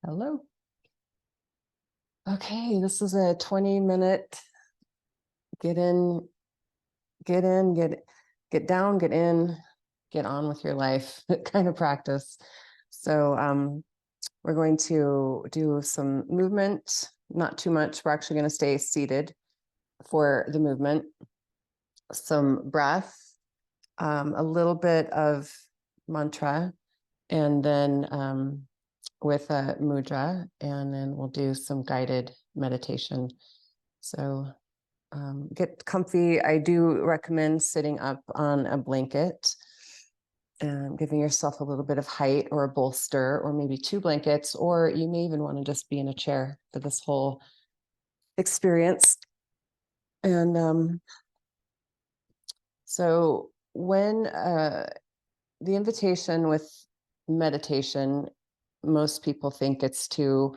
Hello. Okay, this is a 20-minute get in, get down, get in, get on with your life kind of practice. So we're going to do some movement, not too much. We're actually going to stay seated for the movement. Some breath, a little bit of mantra, and then with a mudra, and then we'll do some guided meditation. So get comfy. I do recommend sitting up on a blanket and giving yourself a little bit of height or a bolster, or maybe 2 blankets, or you may even want to just be in a chair for this whole experience. And so when the invitation with meditation, most people think it's to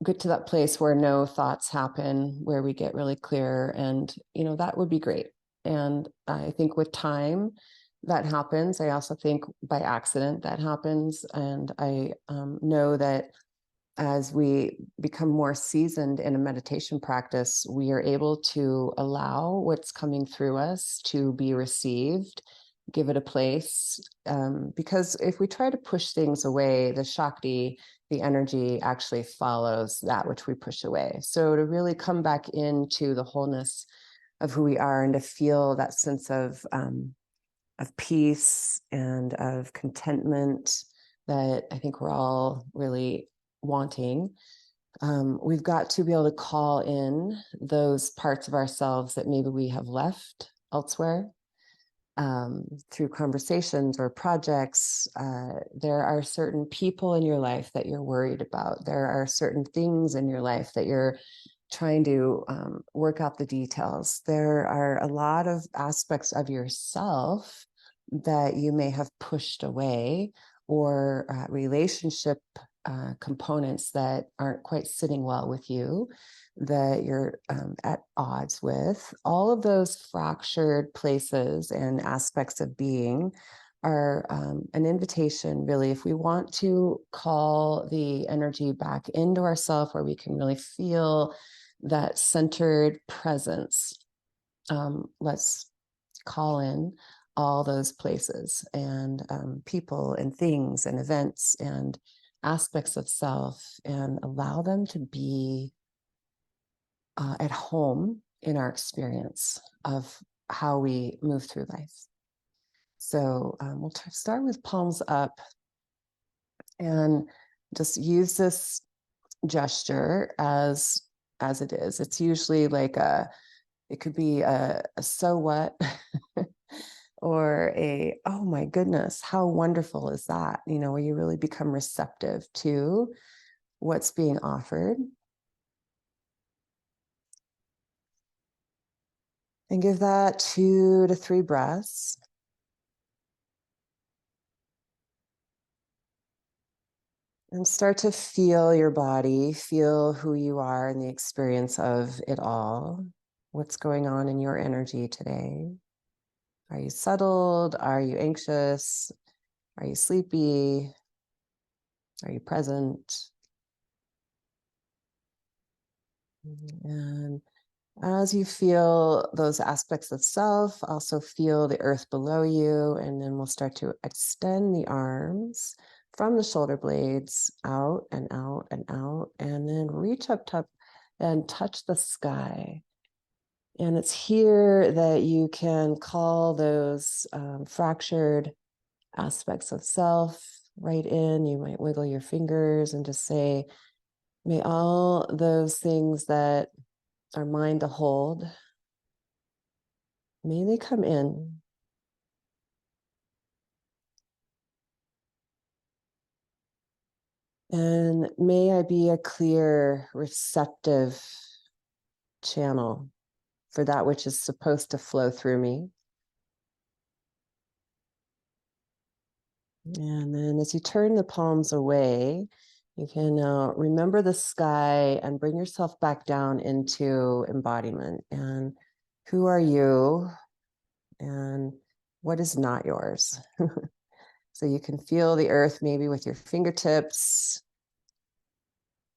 get to that place where no thoughts happen, where we get really clear, and that would be great. And I think with time that happens. I also think by accident that happens, and I know that as we become more seasoned in a meditation practice, we are able to allow what's coming through us to be received, give it a place, because if we try to push things away, the Shakti, the energy, actually follows that which we push away. So to really come back into the wholeness of who we are, and to feel that sense of peace and of contentment that I think we're all really wanting, we've got to be able to call in those parts of ourselves that maybe we have left elsewhere. Through conversations or projects, there are certain people in your life that you're worried about. There are certain things in your life that you're trying to work out the details. There are a lot of aspects of yourself that you may have pushed away, or relationship components that aren't quite sitting well with you, that you're at odds with. All of those fractured places and aspects of being are an invitation, really, if we want to call the energy back into ourselves, where we can really feel that centered presence. Let's call in all those places and people and things and events and aspects of self, and allow them to be at home in our experience of how we move through life. So we'll start with palms up, and just use this gesture as it is. It's usually like it could be a so what, or a, oh my goodness, how wonderful is that? Where you really become receptive to what's being offered. And give that 2 to 3 breaths. And start to feel your body, feel who you are in the experience of it all. What's going on in your energy today? Are you settled? Are you anxious? Are you sleepy? Are you present? And as you feel those aspects of self, also feel the earth below you, and then we'll start to extend the arms from the shoulder blades out and out and out, and then reach up top and touch the sky. And it's here that you can call those fractured aspects of self right in. You might wiggle your fingers and just say, may all those things that are mine to hold, may they come in. And may I be a clear, receptive channel for that which is supposed to flow through me. And then as you turn the palms away, You can now remember the sky and bring yourself back down into embodiment. And who are you and what is not yours? So you can feel the earth maybe with your fingertips,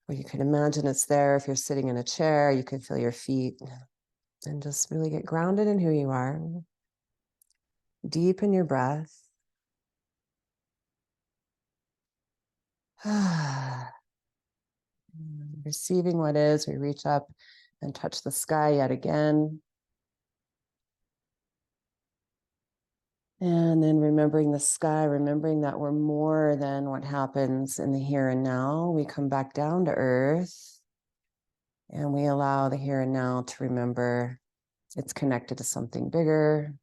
or you can imagine it's there. If you're sitting in a chair, you can feel your feet and just really get grounded in who you are. Deepen your breath. Receiving what is, we reach up and touch the sky yet again. And then remembering the sky, remembering that we're more than what happens in the here and now. We come back down to earth and we allow the here and now to remember it's connected to something bigger.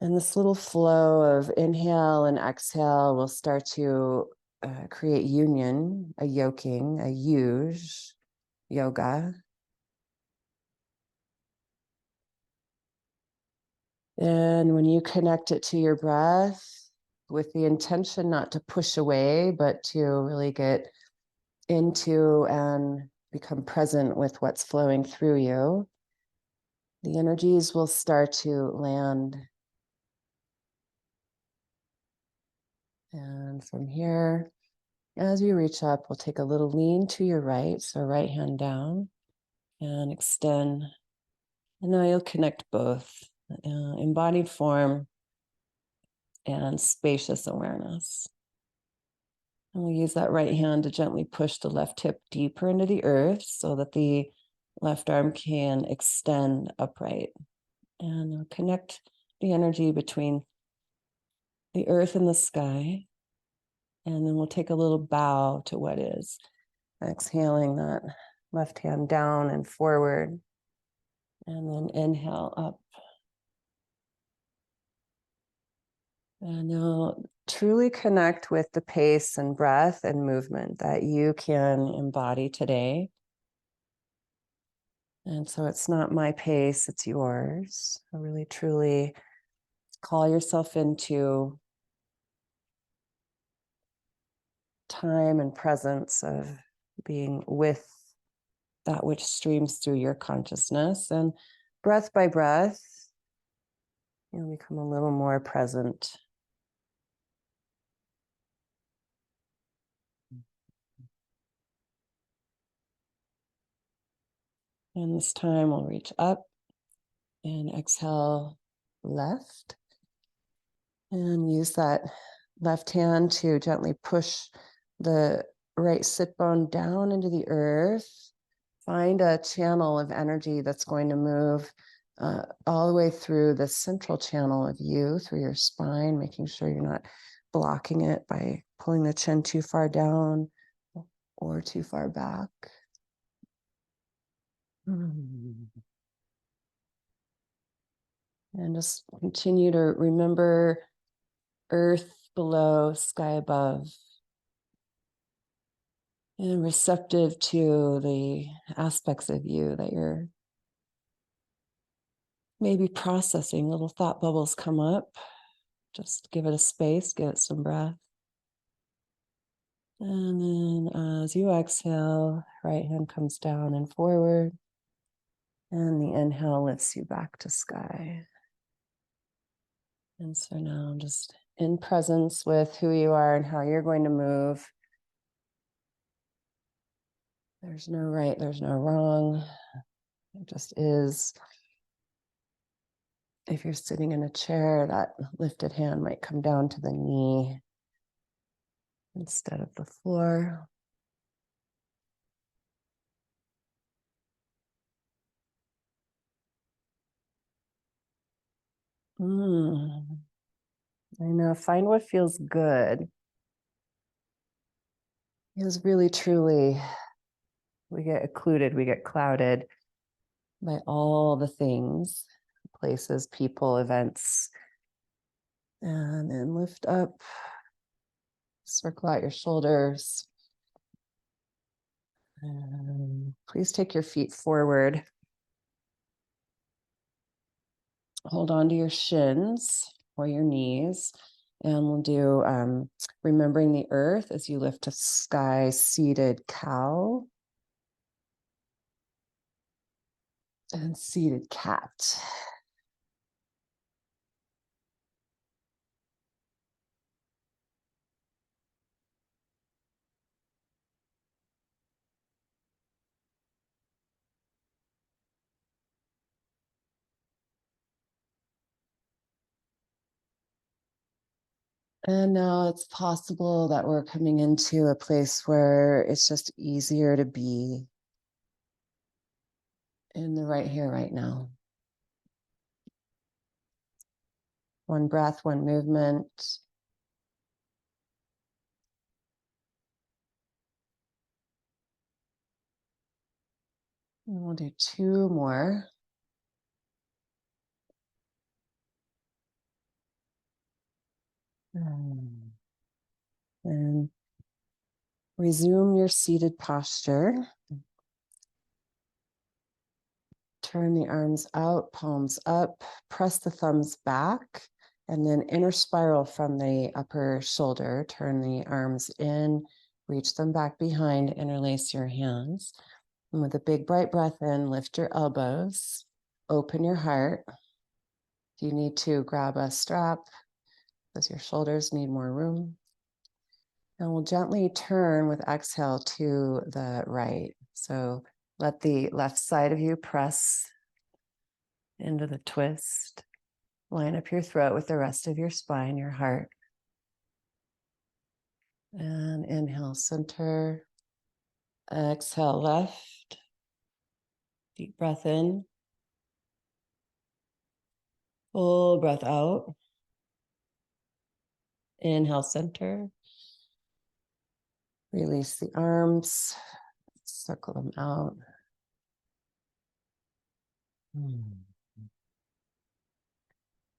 And this little flow of inhale and exhale will start to create union, a yoking, a yuj, yoga. And when you connect it to your breath with the intention not to push away, but to really get into and become present with what's flowing through you, the energies will start to land. And from here, as you reach up, we'll take a little lean to your right. So right hand down and extend. And now you'll connect both embodied form and spacious awareness. And we'll use that right hand to gently push the left hip deeper into the earth so that the left arm can extend upright. And we'll connect the energy between the earth and the sky. And then we'll take a little bow to what is. Exhaling that left hand down and forward. And then inhale up. And now truly connect with the pace and breath and movement that you can embody today. And so it's not my pace, it's yours. So really, truly call yourself into time and presence of being with that which streams through your consciousness. And breath by breath, you'll become a little more present. And this time we'll reach up and exhale left. And use that left hand to gently push the right sit bone down into the earth. Find a channel of energy that's going to move all the way through the central channel of you, through your spine, making sure you're not blocking it by pulling the chin too far down or too far back. And just continue to remember earth below, sky above, and receptive to the aspects of you that you're maybe processing. Little thought bubbles come up. Just give it a space, give it some breath. And then as you exhale, right hand comes down and forward. And the inhale lifts you back to sky. And so now I'm just in presence with who you are and how you're going to move. There's no right, there's no wrong. It just is. If you're sitting in a chair, that lifted hand might come down to the knee instead of the floor. I know, find what feels good. Because really, truly, we get occluded, we get clouded by all the things, places, people, events. And then lift up, circle out your shoulders. And please take your feet forward. Hold on to your shins or your knees. And we'll do remembering the earth as you lift a sky seated cow and seated cat. And now it's possible that we're coming into a place where it's just easier to be in the right here, right now. One breath, one movement. And we'll do two more. And resume your seated posture. Turn the arms out, palms up, press the thumbs back, and then inner spiral from the upper shoulder. Turn the arms in, reach them back behind, interlace your hands. And with a big bright breath in, lift your elbows, open your heart. If you need to, grab a strap because your shoulders need more room. And we'll gently turn with exhale to the right. So let the left side of you press into the twist. Line up your throat with the rest of your spine, your heart. And inhale, center. Exhale, left. Deep breath in. Full breath out. Inhale, center. Release the arms. Circle them out.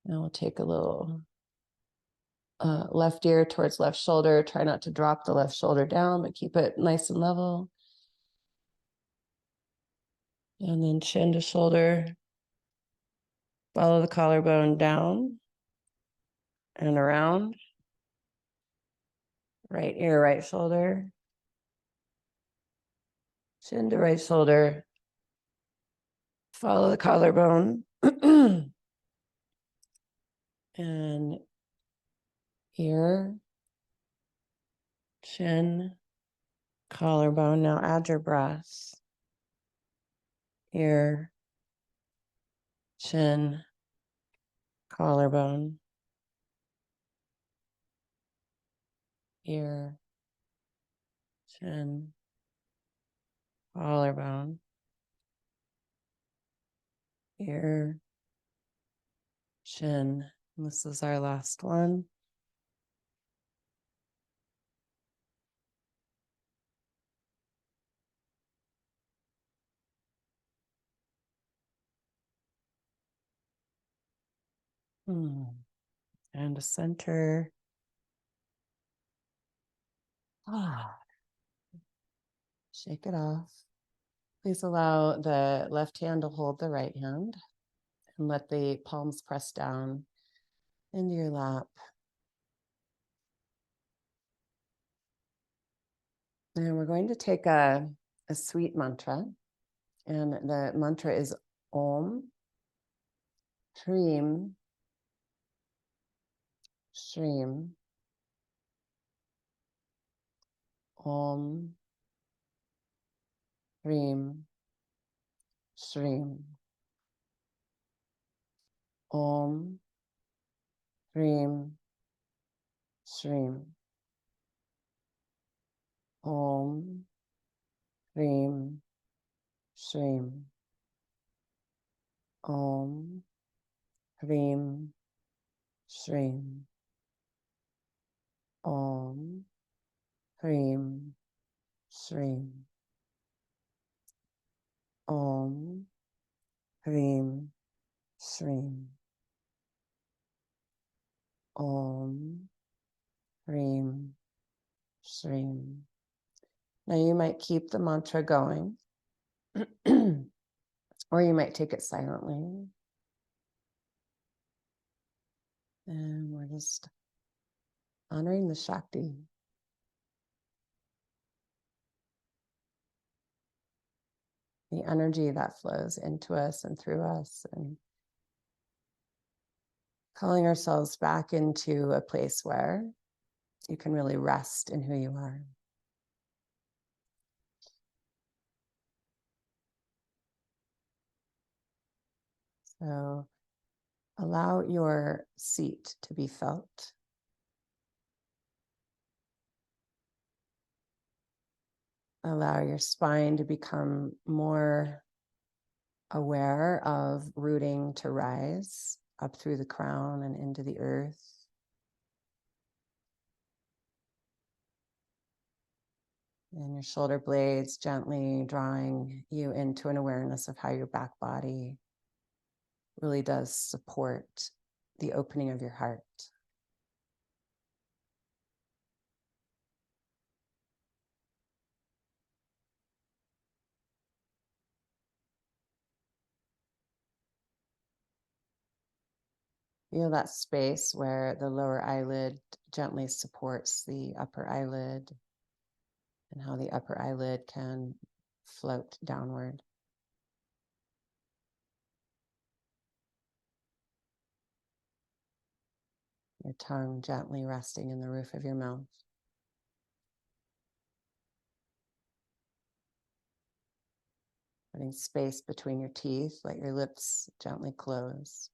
Now we'll take a little left ear towards left shoulder. Try not to drop the left shoulder down, but keep it nice and level. And then chin to shoulder. Follow the collarbone down and around. Right ear, right shoulder. Chin to right shoulder. Follow the collarbone. And ear, chin, collarbone. Now add your breath. Ear, chin, collarbone. Ear, chin, collarbone. Ear, chin. This is our last one. And to center. Shake it off. Please allow the left hand to hold the right hand and let the palms press down into your lap. And we're going to take a sweet mantra. And the mantra is Om, Shreem, Shreem, Om, Shreem, Shreem, Om, Shreem, Shreem, Om, Shreem, Shreem, Om, Shreem, Shreem, Om, Shreem, Shreem, Om, Shreem, Shreem, Om, Shreem, Shreem. Now you might keep the mantra going, or you might take it silently. And we're just honoring the Shakti. The energy that flows into us and through us, and calling ourselves back into a place where you can really rest in who you are. So allow your seat to be felt. Allow your spine to become more aware of rooting to rise up through the crown and into the earth. And your shoulder blades gently drawing you into an awareness of how your back body really does support the opening of your heart. Feel that space where the lower eyelid gently supports the upper eyelid, and how the upper eyelid can float downward. Your tongue gently resting in the roof of your mouth. Putting space between your teeth, let your lips gently close.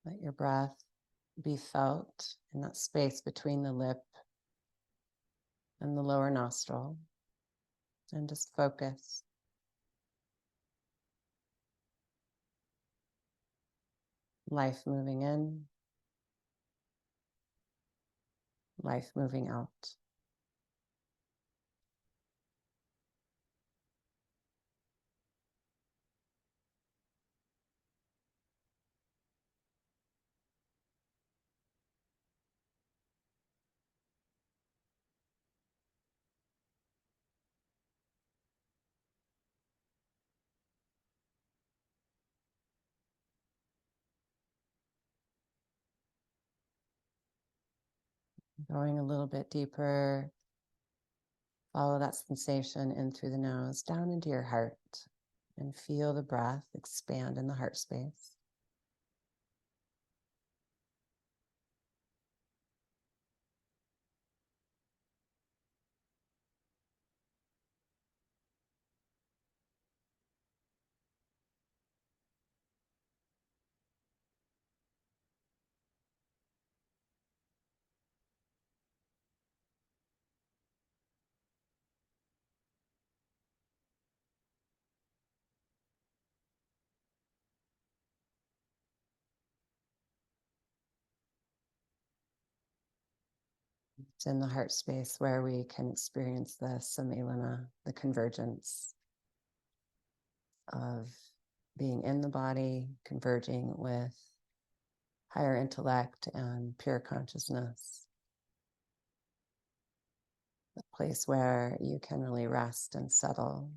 Let your breath be felt in that space between the lip and the lower nostril. And just focus. Life moving in, life moving out. Going a little bit deeper, follow that sensation in through the nose, down into your heart, and feel the breath expand in the heart space. It's in the heart space where we can experience the sammelana, the convergence of being in the body, converging with higher intellect and pure consciousness. A place where you can really rest and settle.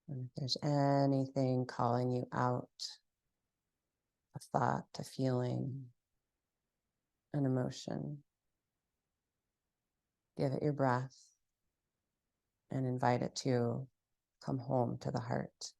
And if there's anything calling you out, a thought, a feeling, an emotion, give it your breath and invite it to come home to the heart.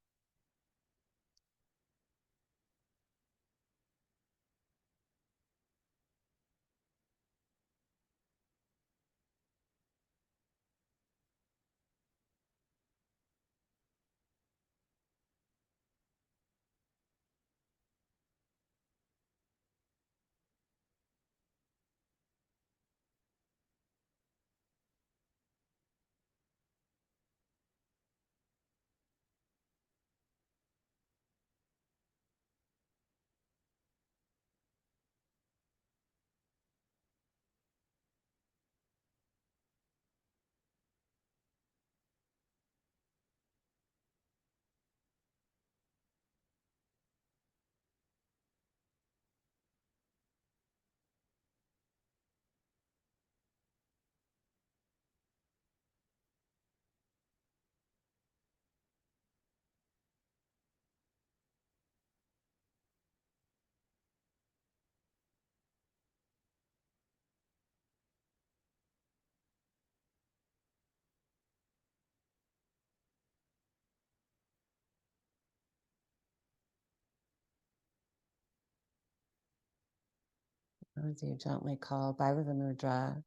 As you gently call Bhairava Mudra,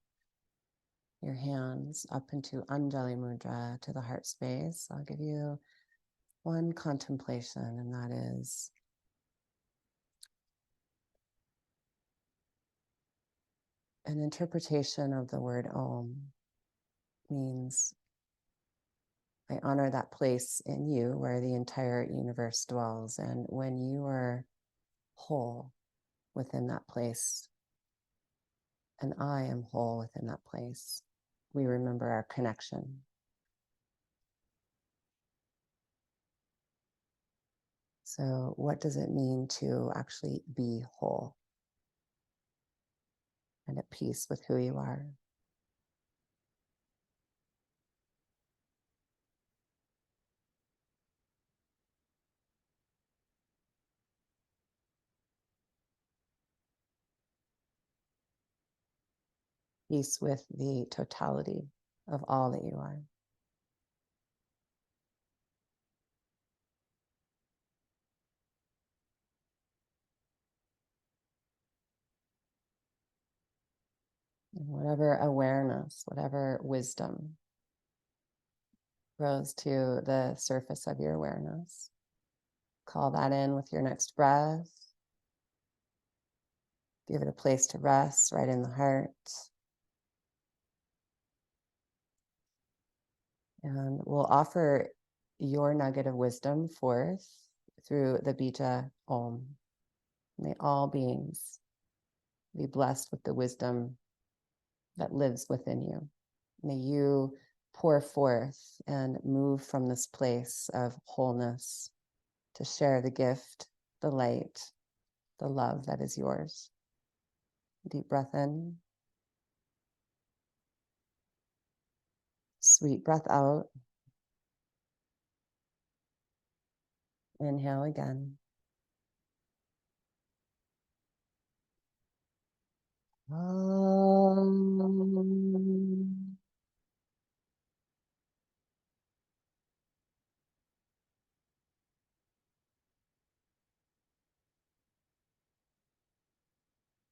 your hands up into Anjali Mudra to the heart space, I'll give you one contemplation, and that is an interpretation of the word Om. Means I honor that place in you where the entire universe dwells. And when you are whole within that place, and I am whole within that place, we remember our connection. So what does it mean to actually be whole and at peace with who you are? Peace with the totality of all that you are. And whatever awareness, whatever wisdom rose to the surface of your awareness, call that in with your next breath. Give it a place to rest right in the heart. And we'll offer your nugget of wisdom forth through the Bija Om. May all beings be blessed with the wisdom that lives within you. May you pour forth and move from this place of wholeness to share the gift, the light, the love that is yours. Deep breath in. Sweet breath out. Inhale again.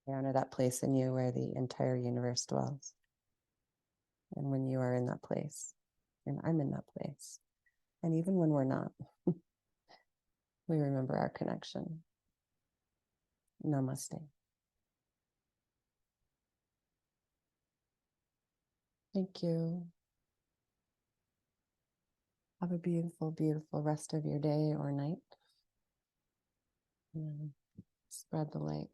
Honor that place in you where the entire universe dwells. And when you are in that place, and I'm in that place, and even when we're not, we remember our connection. Namaste. Thank you. Have a beautiful, beautiful rest of your day or night. And spread the light.